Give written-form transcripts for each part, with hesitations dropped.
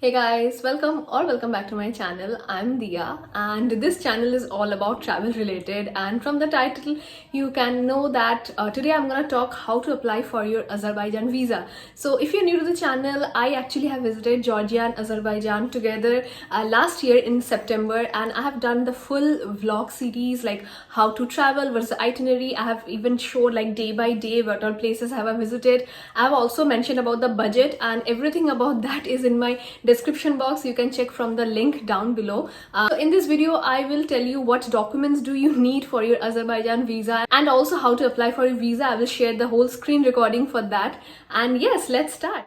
Hey guys, welcome back to my channel. I'm Diya and this channel is all about travel related, and from the title you can know that today I'm gonna talk how to apply for your Azerbaijan visa. So if you're new to the channel, I actually have visited Georgia and Azerbaijan together last year in September, and I have done the full vlog series like how to travel, what's the itinerary. I have even showed like day by day what all places have I visited. I have also mentioned about the budget, and everything about that is in my description box. You can check from the link down below. So in this video I will tell you what documents do you need for your Azerbaijan visa, and also how to apply for your visa. I will share the whole screen recording for that, and yes, let's start.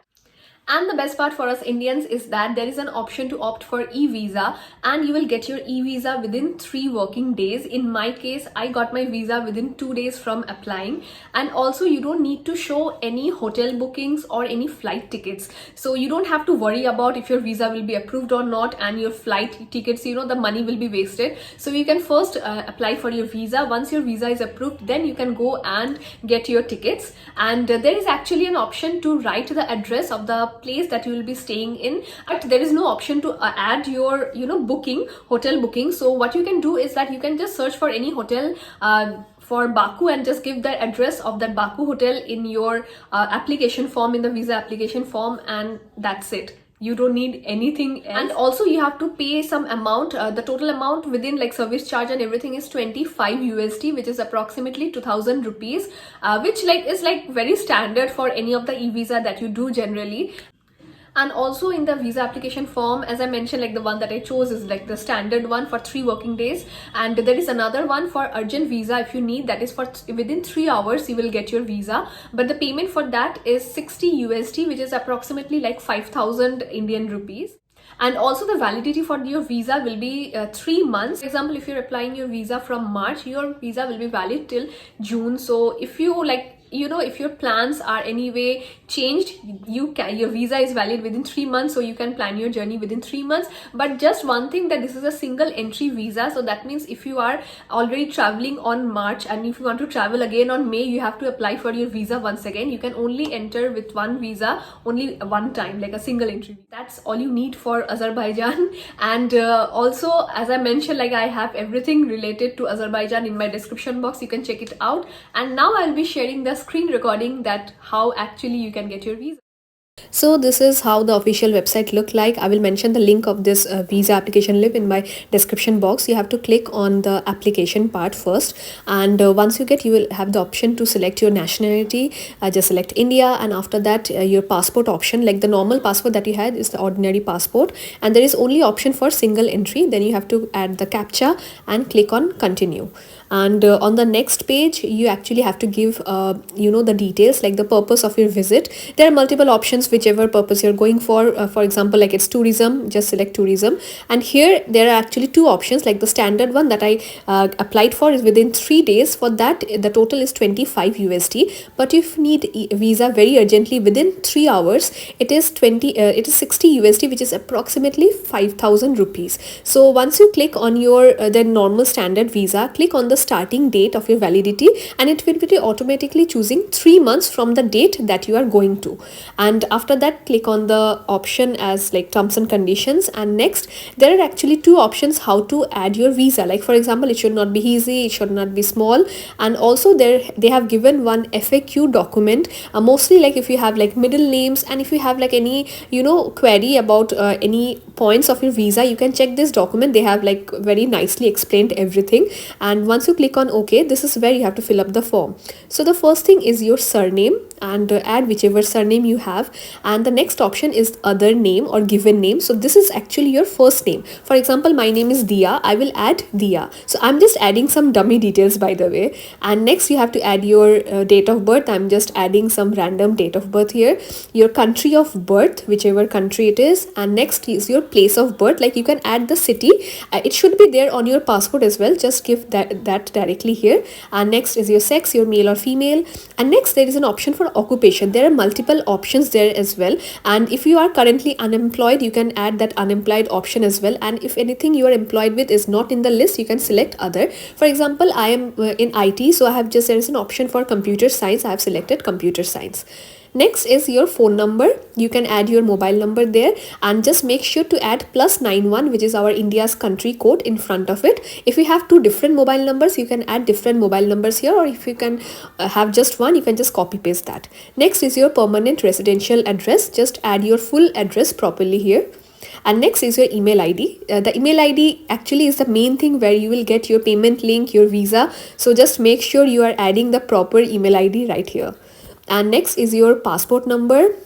And the best part for us Indians is that there is an option to opt for e-visa, and you will get your e-visa within 3 working days. In my case, I got my visa within 2 days from applying, and also you don't need to show any hotel bookings or any flight tickets. So you don't have to worry about if your visa will be approved or not, and your flight tickets, the money will be wasted. So you can first apply for your visa. Once your visa is approved, then you can go and get your tickets. And there is actually an option to write the address of the place that you will be staying in, but there is no option to add your hotel booking. So what you can do is that you can just search for any hotel for Baku and just give the address of that Baku hotel in your application form, in the visa application form, and that's it. You don't need anything else. And also you have to pay some amount. The total amount within like service charge and everything is 25 USD, which is approximately 2000 rupees, which is very standard for any of the e-visa that you do generally. And also in the visa application form, as I mentioned, like the one that I chose is like the standard one for 3 working days, and there is another one for urgent visa if you need, that is for within 3 hours you will get your visa, but the payment for that is 60 USD, which is approximately like 5000 Indian rupees. And also the validity for your visa will be 3 months. For example, if you're applying your visa from March, your visa will be valid till June. So if you if your plans are anyway changed, your visa is valid within 3 months, so you can plan your journey within 3 months. But just one thing, that this is a single entry visa, so that means if you are already traveling on March and if you want to travel again on May, you have to apply for your visa once again. You can only enter with one visa only one time, like a single entry. That's all you need for Azerbaijan. And also, as I mentioned, like I have everything related to Azerbaijan in my description box. You can check it out. And now I'll be sharing the screen recording that how actually you can get your visa. So this is how the official website look like. I will mention the link of this visa application link in my description box. You have to click on the application part first, and once you will have the option to select your nationality. Just select India, and after that your passport option, like the normal passport that you had is the ordinary passport, and there is only option for single entry. Then you have to add the captcha and click on continue. And on the next page you actually have to give the details, like the purpose of your visit. There are multiple options whichever purpose you're going for example, like it's tourism, just select tourism. And here there are actually 2 options, like the standard one that I applied for is within 3 days. For that the total is 25 USD, but if you need visa very urgently within 3 hours, it is 60 USD, which is approximately 5000 rupees. So once you click on your the normal standard visa, click on the starting date of your validity, and it will be automatically choosing 3 months from the date that you are going to. And after that, click on the option as like terms and conditions, and next there are actually 2 options how to add your visa. Like for example, it should not be easy, it should not be small, and also they have given one FAQ document, mostly like if you have like middle names, and if you have like any query about any points of your visa, you can check this document. They have like very nicely explained everything. And once you click on OK, this is where you have to fill up the form. So the first thing is your surname, and add whichever surname you have, and the next option is other name or given name. So this is actually your first name. For example, my name is Diya, I will add Diya. So I'm just adding some dummy details, by the way. And next you have to add your date of birth. I'm just adding some random date of birth here. Your country of birth, whichever country it is, and next is your place of birth. Like you can add the city, it should be there on your passport as well, just give that directly here. And next is your sex, your male or female. And next there is an option for occupation. There are multiple options there as well, and if you are currently unemployed, you can add that unemployed option as well. And if anything you are employed with is not in the list, you can select other. For example, I am in IT, so I have there is an option for computer science. I have selected computer science. Next is your phone number. You can add your mobile number there, and just make sure to add +91, which is our India's country code, in front of it. If you have two different mobile numbers, you can add different mobile numbers here, or if you can have just one, you can just copy paste that. Next is your permanent residential address. Just add your full address properly here. And next is your email ID. The email ID actually is the main thing where you will get your payment link, your visa. So just make sure you are adding the proper email ID right here. And next is your passport number.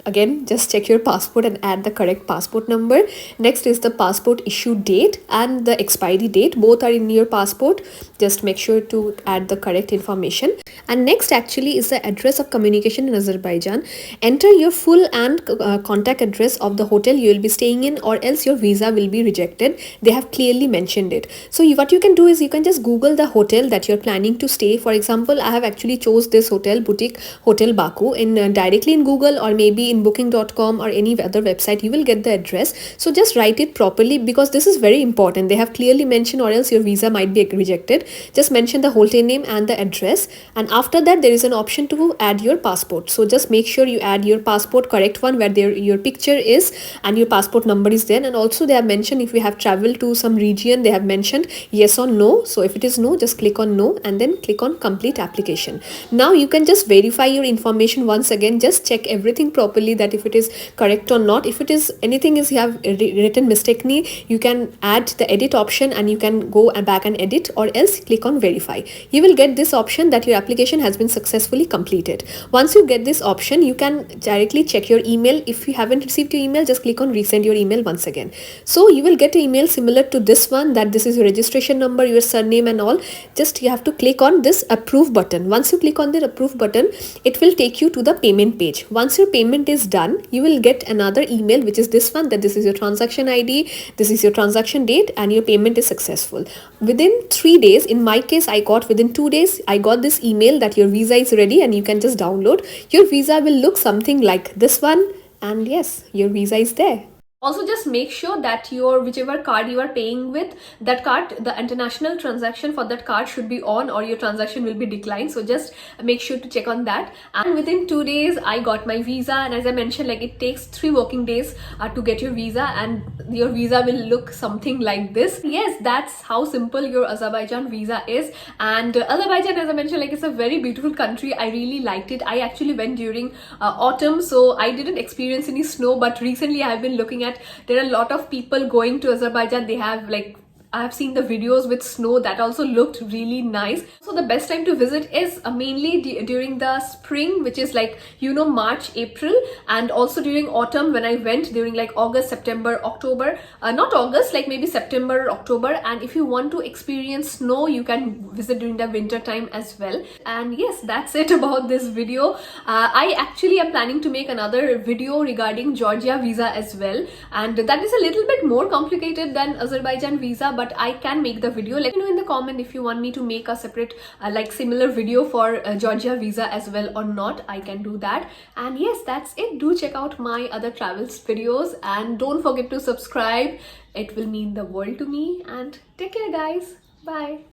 Again, just check your passport and add the correct passport number. Next is the passport issue date and the expiry date. Both are in your passport. Just make sure to add the correct information. And next actually is the address of communication in Azerbaijan. Enter your full and contact address of the hotel you will be staying in, or else your visa will be rejected. They have clearly mentioned it. So what you can do is you can just Google the hotel that you're planning to stay. For example, I have actually chose this hotel, Boutique Hotel Baku, in directly in Google, or maybe in booking.com or any other website. You will get the address. So just write it properly, because this is very important. They have clearly mentioned, or else your visa might be rejected. Just mention the hotel name and the address, and after that there is an option to add your passport. So just make sure you add your passport, correct one, where your picture is and your passport number is there. And also they have mentioned if you have traveled to some region, they have mentioned yes or no. So if it is no, just click on no and then click on complete application. Now you can just verify your information once again. Just check everything properly, that if it is correct or not. If it is anything is you have written mistakenly, you can add the edit option and you can go back and edit, or else click on verify. You will get this option that your application has been successfully completed. Once you get this option, you can directly check your email. If you haven't received your email, just click on resend your email once again. So you will get an email similar to this one, that this is your registration number, your surname and all. Just you have to click on this approve button. Once you click on the approve button, it will take you to the payment page. Once your payment is done, you will get another email, which is this one, that this is your transaction ID, this is your transaction date, and your payment is successful. Within 3 days, in my case I got within 2 days, I got this email that your visa is ready and you can just download. Your visa will look something like this one, and yes, your visa is there. Also, just make sure that your whichever card you are paying with, that card, the international transaction for that card should be on, or your transaction will be declined. So just make sure to check on that. And within 2 days I got my visa, and as I mentioned, like it takes 3 working days to get your visa, and your visa will look something like this. Yes, that's how simple your Azerbaijan visa is. And Azerbaijan, as I mentioned, like it's a very beautiful country. I really liked it. I actually went during autumn, so I didn't experience any snow, but recently I have been looking at, there are a lot of people going to Azerbaijan. They have like, I have seen the videos with snow that also looked really nice. So the best time to visit is mainly during the spring, which is like, you know, March, April, and also during autumn when I went during like August, September, October, not August, like maybe September, October. And if you want to experience snow, you can visit during the winter time as well. And yes, that's it about this video. I actually am planning to make another video regarding Georgia visa as well, and that is a little bit more complicated than Azerbaijan visa, but I can make the video. Let me know in the comment if you want me to make a separate like similar video for Georgia visa as well or not. I can do that. And yes, that's it. Do check out my other travels videos, and don't forget to subscribe. It will mean the world to me. And take care guys. Bye.